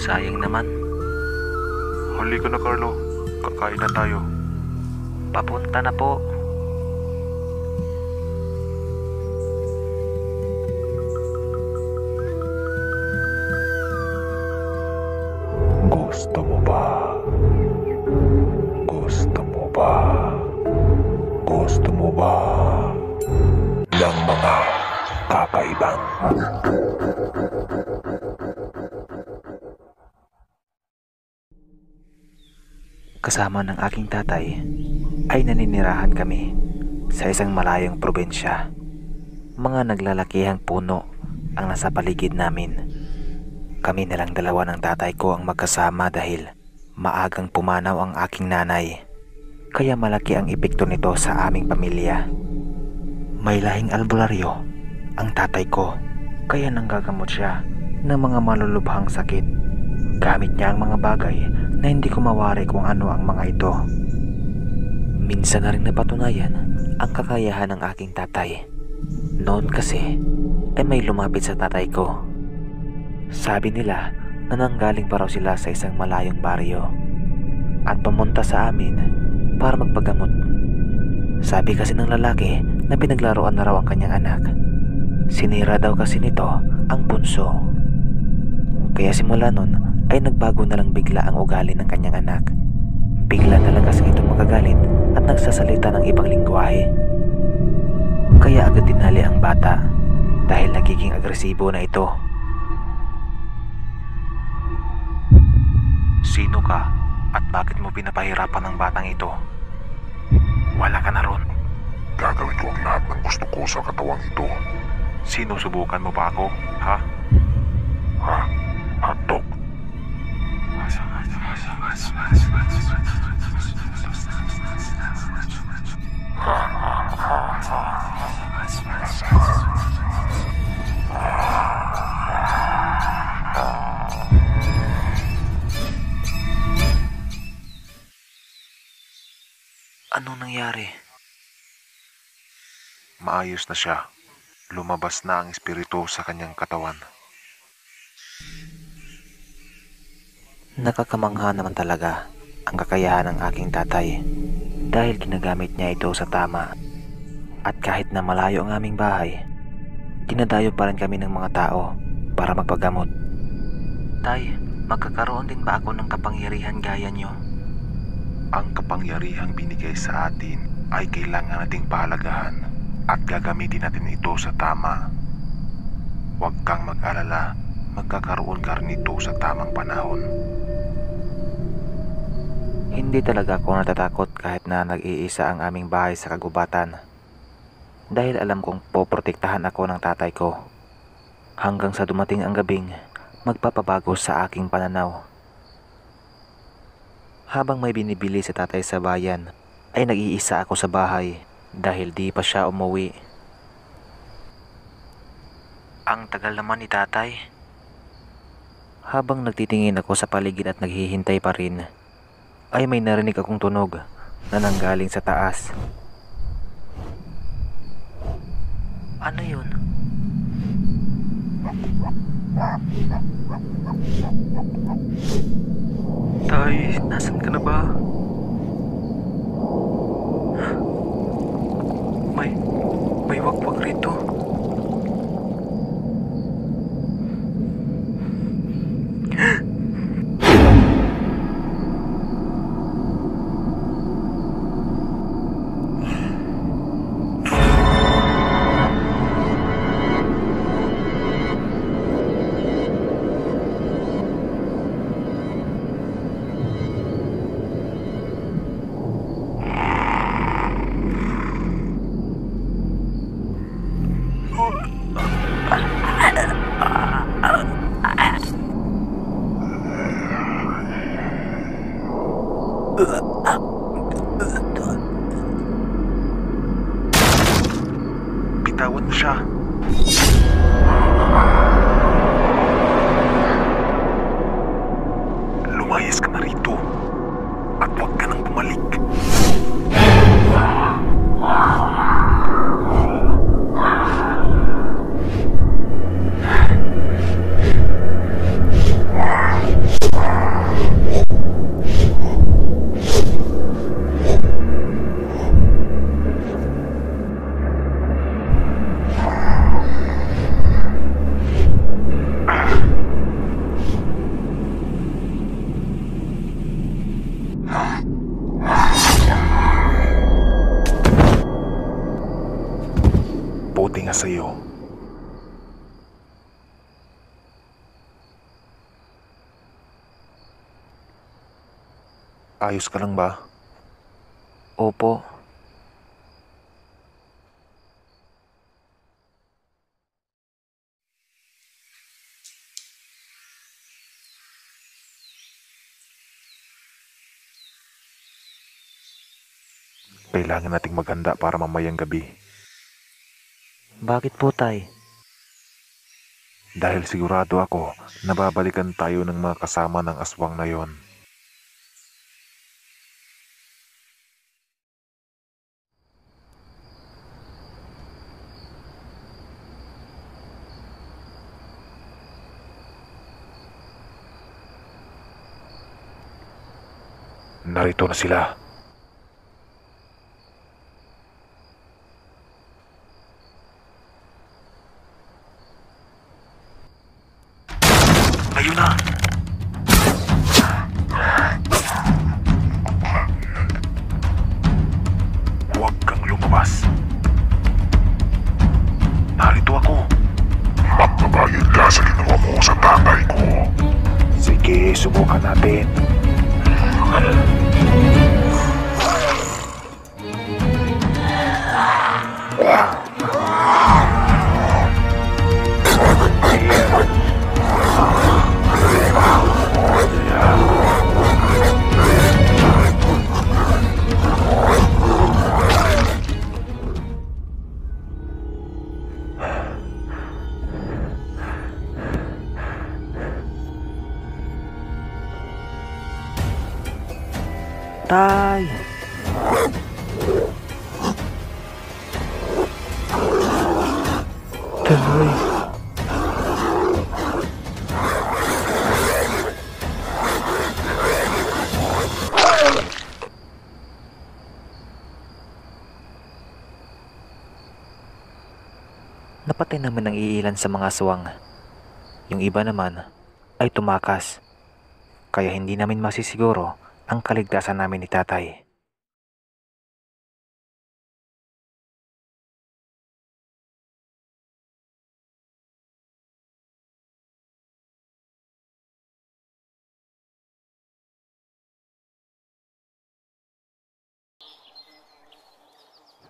Sayang naman. Halika na, Carlo. Kakain na tayo. Papunta na po. Gusto mo ba? Gusto mo ba? Gusto mo ba ng mga kakaibang Kasama ng aking tatay ay naninirahan kami sa isang malayong probensya. Mga naglalakihang puno ang nasa paligid namin. Kami nalang dalawa ng tatay ko ang magkasama dahil maagang pumanaw ang aking nanay. Kaya malaki ang epekto nito sa aming pamilya. May lahing albularyo ang tatay ko, kaya nanggagamot siya ng mga malulubhang sakit. Gamit niya ang mga bagay na hindi ko mawari kung ano ang mga ito. Minsan na rin napatunayan ang kakayahan ng aking tatay. Noon kasi ay may lumapit sa tatay ko. Sabi nila na nanggaling pa raw sila sa isang malayong baryo at pumunta sa amin para magpagamot. Sabi kasi ng lalaki na pinaglaruan na raw ang kanyang anak. Sinira daw kasi nito ang bunso. Kaya simula nun ay nagbago na lang bigla ang ugali ng kanyang anak. Bigla na lang kasi ito magagalit at nagsasalita ng ibang lingwahe. Kaya agad dinali ang bata dahil nagiging agresibo na ito. Sino ka at bakit mo pinapahirapan ang batang ito? Wala ka na ron. Gagawin ko ang lahat ng gusto ko sa katawang ito. Sinusubukan mo ba ako, ha? Ha? Hotdog? Anong nangyari? Maayos na siya. Lumabas na ang espiritu sa kanyang katawan. Nakakamangha naman talaga ang kakayahan ng aking tatay dahil ginagamit niya ito sa tama. At kahit na malayo ang aming bahay, dinadayo pa rin kami ng mga tao para magpagamot. Tay, magkakaroon din ba ako ng kapangyarihan gaya niyo? Ang kapangyarihang binigay sa atin ay kailangan nating pahalagahan at gagamitin natin ito sa tama. Huwag kang mag-alala, magkakaroon ka rin ito sa tamang panahon. Hindi talaga ako natatakot kahit na nag-iisa ang aming bahay sa kagubatan. Dahil alam kong poprotektahan ako ng tatay ko. Hanggang sa dumating ang gabing magpapabago sa aking pananaw. Habang may binibili sa tatay sa bayan, ay nag-iisa ako sa bahay dahil di pa siya umuwi. Ang tagal naman ni tatay. Habang nagtitingin ako sa paligid at naghihintay pa rin, ay may narinig akong tunog na nanggaling sa taas. Ano yun? Tay, nasan ka na ba? May wakwak rito. Bitawan mo siya. Lumayas ka na rito at huwag ka nang bumalik. pati nga sa'yo. Ayos ka lang ba? Opo. Kailangan nating maghanda para mamayang gabi. Bakit po, tay? Dahil sigurado ako na babalikan tayo ng mga kasama ng aswang na yon. Narito na sila. Ayun na! Huwag kang lumabas. Narito ako. Magbabayad ka sa ginawa mo sa tatay ko. Sige, subukan natin. Tay! Tay! Napatay naman ang iilan sa mga aswang. Yung iba naman ay tumakas. Kaya hindi namin masisiguro ang kaligtasan namin ni tatay.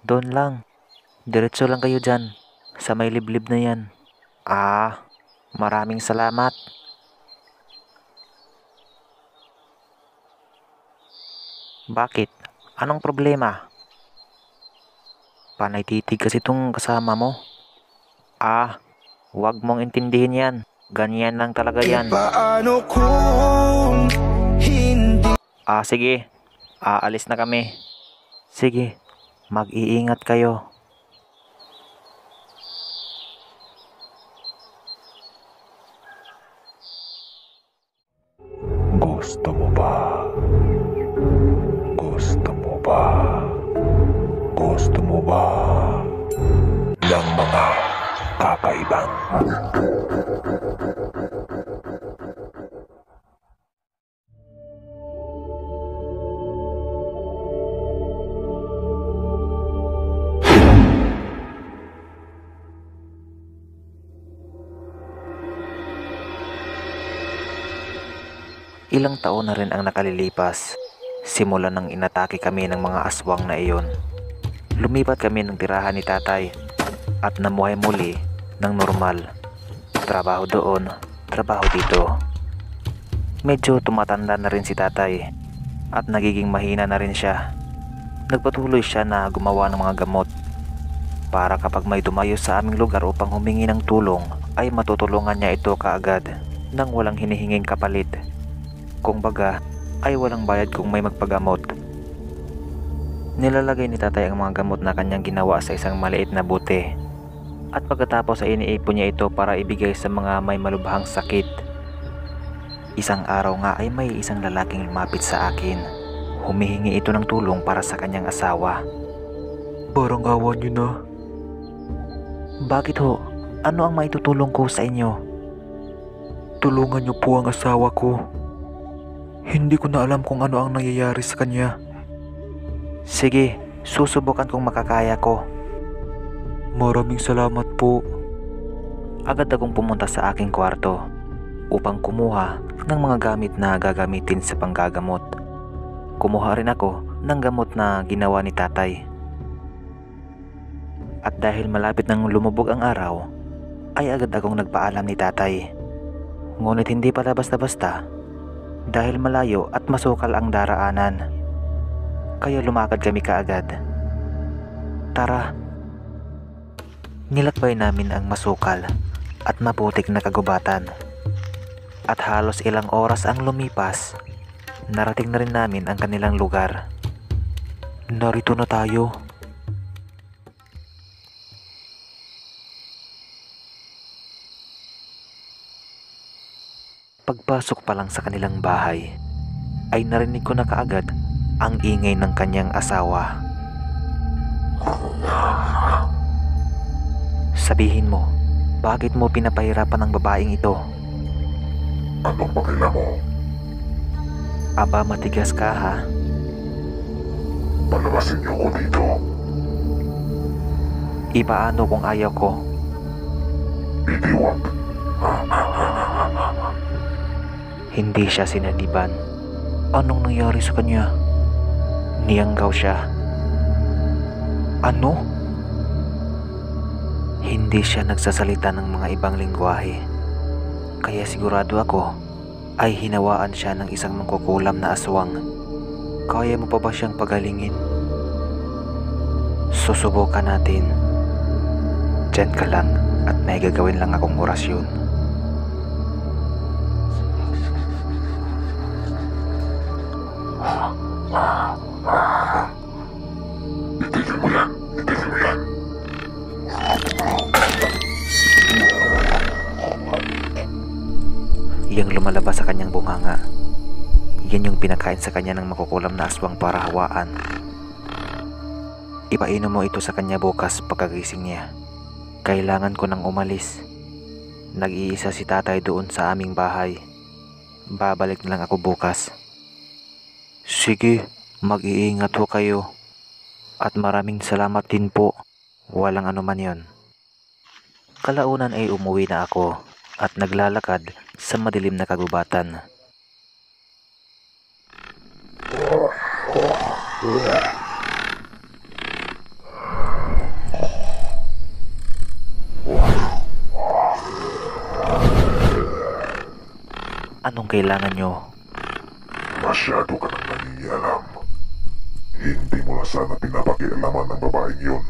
Doon lang. Diretso lang kayo dyan. Sa may liblib na yan. Maraming salamat. Bakit? Anong problema? Panay titig kasi itong kasama mo. Huwag mong intindihin yan. Ganyan lang talaga yan. Paano kung hindi? Sige. Aalis na kami. Sige. Mag-iingat kayo. Gusto mo ba? Gusto mo ba? Gusto mo ba? Ng mga kakaibang. Ilang taon na rin ang nakalilipas. Simula nang inatake kami ng mga aswang na iyon. Lumipat kami ng tirahan ni tatay at namuhay muli ng normal. Trabaho doon, trabaho dito. Medyo tumatanda na rin si tatay at nagiging mahina na rin siya. Nagpatuloy siya na gumawa ng mga gamot para kapag may dumayo sa aming lugar upang humingi ng tulong ay matutulungan niya ito kaagad nang walang hinihinging kapalit. Kung baga ay walang bayad kung may magpagamot. Nilalagay ni tatay ang mga gamot na kanyang ginawa sa isang maliit na bote. At pagkatapos ay iniipon niya ito para ibigay sa mga may malubhang sakit. Isang araw nga ay may isang lalaking lumapit sa akin. Humihingi ito ng tulong para sa kanyang asawa. Parang awa niyo na. Bakit ho? Ano ang maitutulong ko sa inyo? Tulungan niyo po ang asawa ko. Hindi ko na alam kung ano ang nangyayari sa kanya. Sige, susubukan kong makakaya ko. Maraming salamat po. Agad akong pumunta sa aking kwarto upang kumuha ng mga gamit na gagamitin sa panggagamot. Kumuha rin ako ng gamot na ginawa ni tatay. At dahil malapit nang lumubog ang araw, ay agad akong nagpaalam ni tatay. Ngunit hindi pala basta-basta dahil malayo at masukal ang daraanan. Kaya lumakad kami kaagad. Tara. Nilakbay namin ang masukal at maputik na kagubatan. At halos ilang oras ang lumipas, narating na rin namin ang kanilang lugar. Narito na tayo. Pagpasok pa lang sa kanilang bahay, ay narinig ko na kaagad ang ingay ng kanyang asawa. Sabihin mo, bakit mo pinapahirapan ang babaeng ito? Anong pakila mo? Aba, matigas ka ha? Palabasin niyo ko dito. Ipaano kung ayaw ko? Itiwag. Hindi siya sinaliban. Anong nangyari sa kanya? Niyanggaw siya. Ano? Hindi siya nagsasalita ng mga ibang lingwahe. Kaya sigurado ako ay hinawaan siya ng isang mangkukulam na aswang. Kaya mo pa ba siyang pagalingin? Susubukan natin. Diyan ka lang at may gagawin lang akong orasyon. Itigil mo yan. Itigil mo yan. Yang lumalabas sa kanyang bunganga, yan yung pinakain sa kanya ng makukulam na aswang para hawaan. Ipainom mo ito sa kanya bukas pagkagising niya. Kailangan ko nang umalis. Nag-iisa si tatay doon sa aming bahay. Babalik na lang ako bukas. Sige, mag-iingat ho kayo. At maraming salamat din po. Walang anuman yon. Kalaunan ay umuwi na ako at naglalakad sa madilim na kagubatan. Anong kailangan nyo? Masyado ka nang nangingialam. Hindi mo na sana pinapakialaman ng babaeng yun.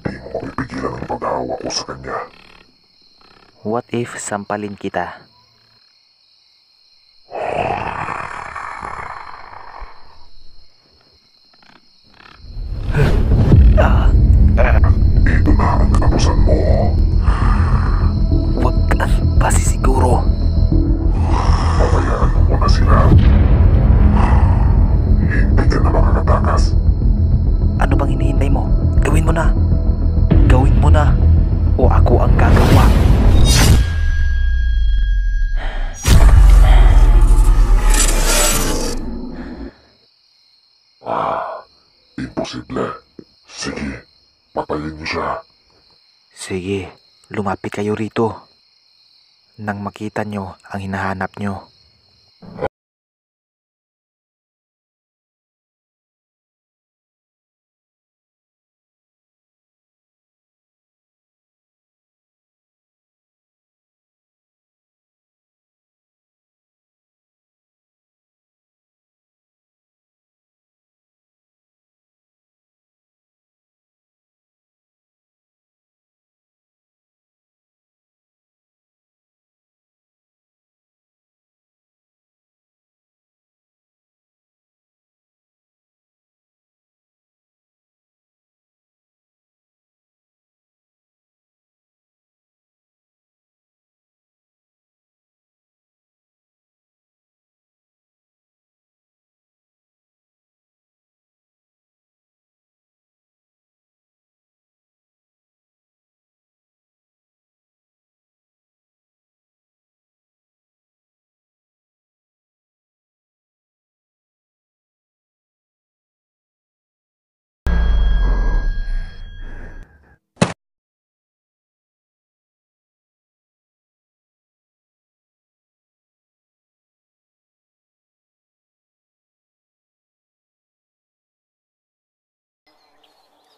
Di mo mapipigilan ang pag-aawa ko sa kanya. What if sampalin kita? Ito na ang katapusan mo. Huwag kang pasisiguro. Pabayaan mo na sila. Hindi ka na makakatakas. Ano bang hinihintay mo? Gawin mo na. Gawin mo na. O ako ang gagawa. Imposible. Sige, patayin niyo siya. Sige, lumapit kayo rito. Nang makita nyo ang hinahanap nyo.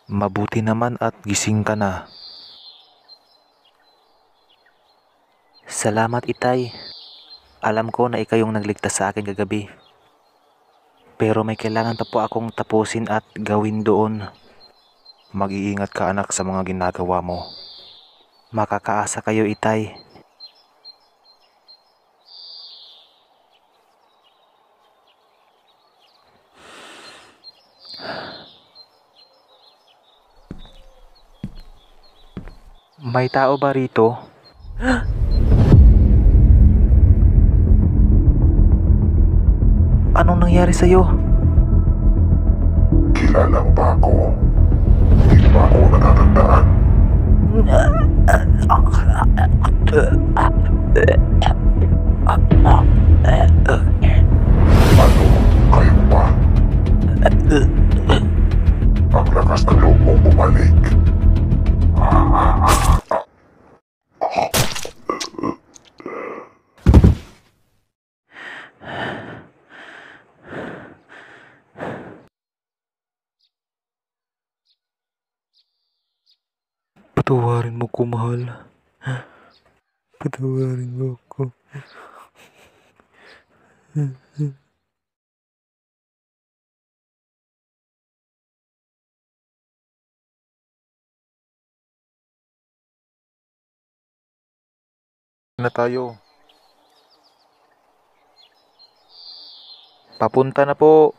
Mabuti naman at gising ka na. Salamat, Itay. Alam ko na ikaw yung nagligtas sa akin kagabi. Pero may kailangan pa po akong tapusin at gawin doon. Mag-iingat ka anak sa mga ginagawa mo. Makakaasa kayo, Itay. May tao ba rito? Anong nangyari sa'yo? Kilala mo ba ako? Hindi ba ako natatandaan? Ano? Kayo pa? Ang lakas na loob mong bumalik. Patawarin mo ko, mahal. Patawarin mo ko. Na tayo. Papunta na po.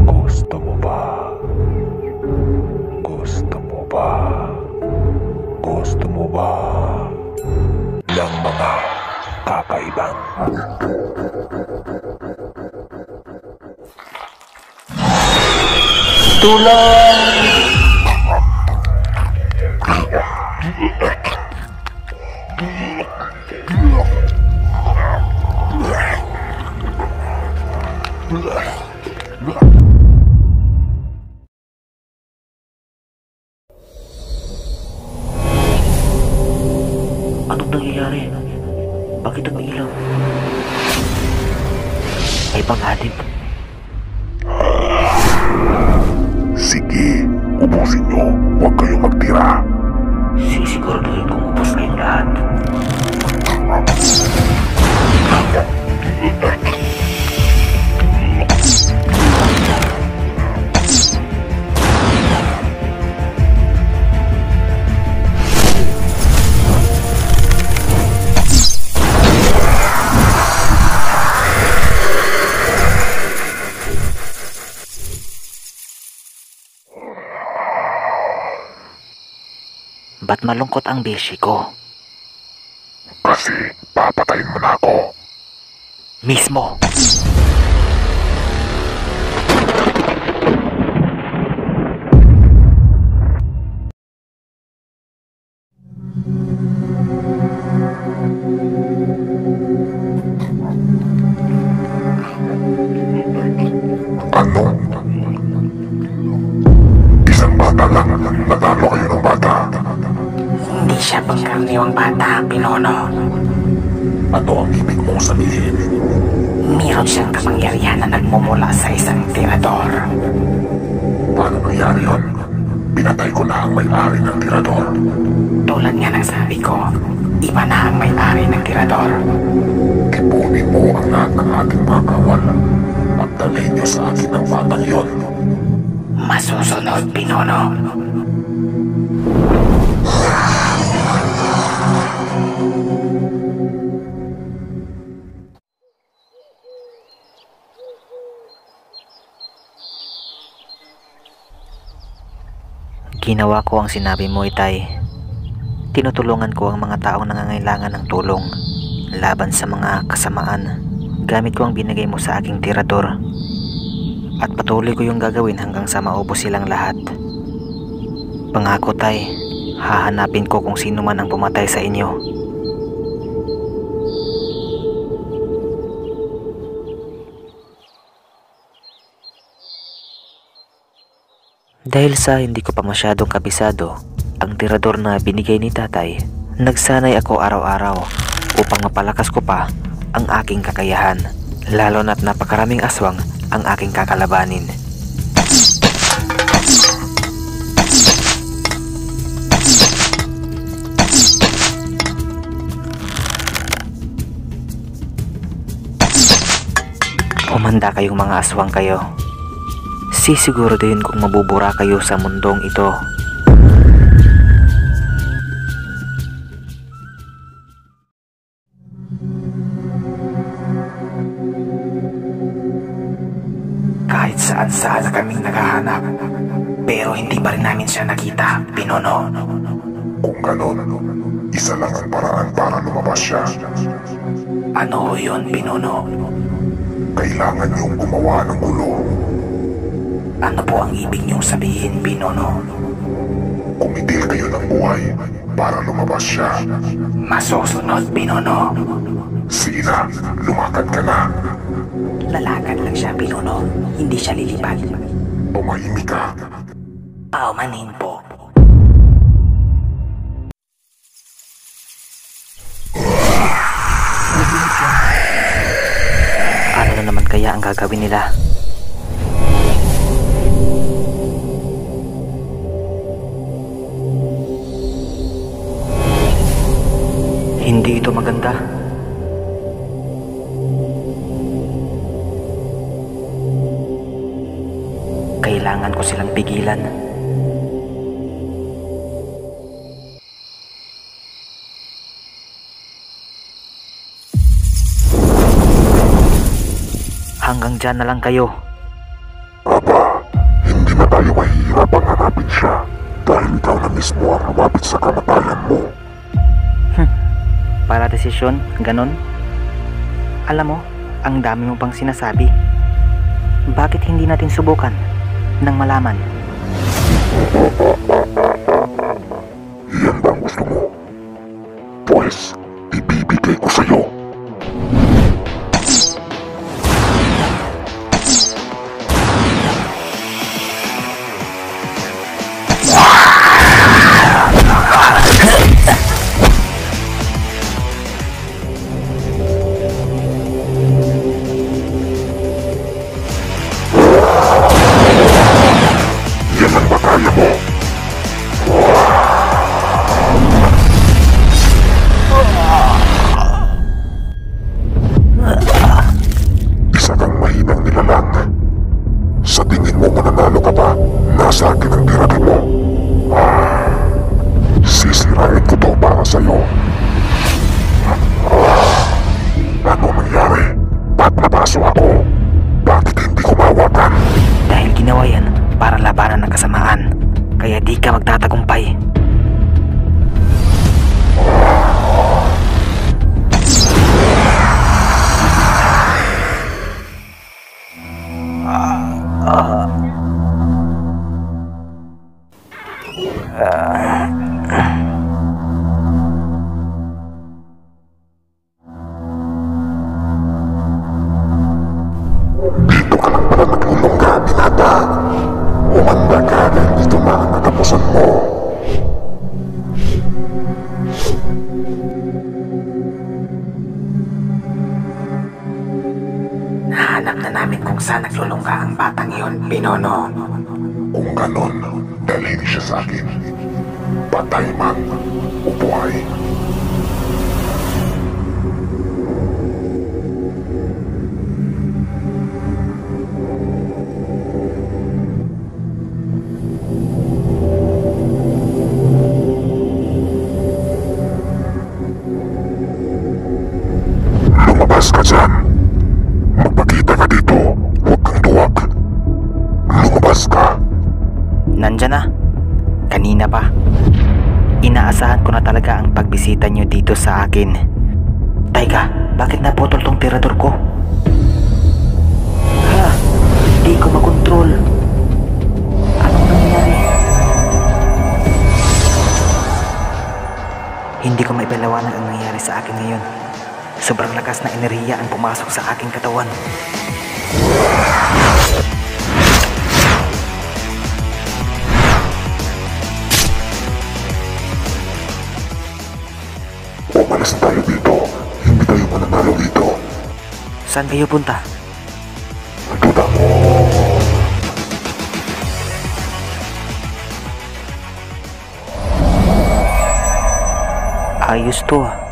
Gusto mo ba? Gusto mo ba? Gusto mo ba? Ng mga kakaibang Anong nangyayari? Bakit umiilaw? May panganib. Sige, ubusin nyo. Huwag kayong magtira. Sisiguraduhin kong ubos kayong lahat. Ba't malungkot ang beshi ko? Kasi papatayin mo na ako. Mismo! Ano? Isang bata lang. Natalo kayo ng bata. Hindi siya pangkaraniwang bata, Pinono. Ano ang ibig mong sabihin? Meron siyang kapangyarihan na nagmumula sa isang tirador. Paano nangyari yun? Pinatay ko na ang may-ari ng tirador. Tulad nga ng sabi ko, iba na ang may-ari ng tirador. Ipunin mo ang lahat ng ating mga kawal at dalhin niyo sa akin ang batang yon. Masusunod, Pinono. Ginawa ko ang sinabi mo, Itay. Tinutulungan ko ang mga taong nangangailangan ng tulong laban sa mga kasamaan. Gamit ko ang binigay mo sa aking tirador. At patuloy ko yung gagawin hanggang sa maubos silang lahat. Pangako, Tay, hahanapin ko kung sino man ang pumatay sa inyo. Dahil sa hindi ko pa masyadong kabisado ang tirador na binigay ni tatay, nagsanay ako araw-araw upang mapalakas ko pa ang aking kakayahan, lalo na't napakaraming aswang ang aking kakalabanin. Humanda kayong mga aswang kayo. Sisiguraduhin kong mabubura kayo sa mundong ito. Kahit saan-saan na kaming naghahanap, pero hindi pa rin namin siya nakita, Pinono. Kung ganon, isa lang ang paraan para lumabas siya. Ano yun, Pinono? Kailangan niyong gumawa ng gulo. Ano po ang ibig niyong sabihin, Pinono? Kumitil kayo ng buhay para lumabas siya. Masusunod, Pinono. Sige na, lumakad ka na. Lalakad lang siya, Pinono. Hindi siya lilipad. Tumahimik ka. Paumanhin po. Ano na naman kaya ang gagawin nila? Hindi ito maganda. Kailangan ko silang pigilan. Hanggang dyan na lang kayo. Aba, hindi na tayo mahihirapang hanapin siya dahil ikaw na mismo ang lumapit sa kamatayan mo. Para desisyon, ganon? Alam mo, ang dami mo pang sinasabi. Bakit hindi natin subukan nang malaman? Iyan ba ang gusto mo? Pues, ibibigay ko sa'yo. Isa kang mahinang nilalang. Sa tingin mo mananalo ka ba? Nasa akin ang tirador mo. Sisirain ko to para sa'yo. Ano nangyari? Ba't napaso ako? Bakit hindi ko mawakan? Dahil ginawa yan para labanan ng kasamaan. Kaya di ka magtatagumpay. Dito ka lang pala nagulong ka, binata. Umanda ka dahil dito na ang natapusan mo. Nahanap na namin kung saan naglulungga ang batang iyon, Pinono. Kung ganon, dalhin siya sa akin. Patay man o buhay. Lumabas ka dyan. Magpakita ka dito. Huwag kang duwag. Lumabas ka. Nandyan na. Kanina pa. Inaasahan ko na talaga ang pagbisita nyo dito sa akin. Teka, bakit naputol tong tirador ko? Ha? Di ko makontrol. Anong nangyari? Hindi ko maipaliwanag ang nangyari sa akin ngayon. Sobrang lakas na enerhiya ang pumasok sa aking katawan. Saan kayo punta? Ayos to ah.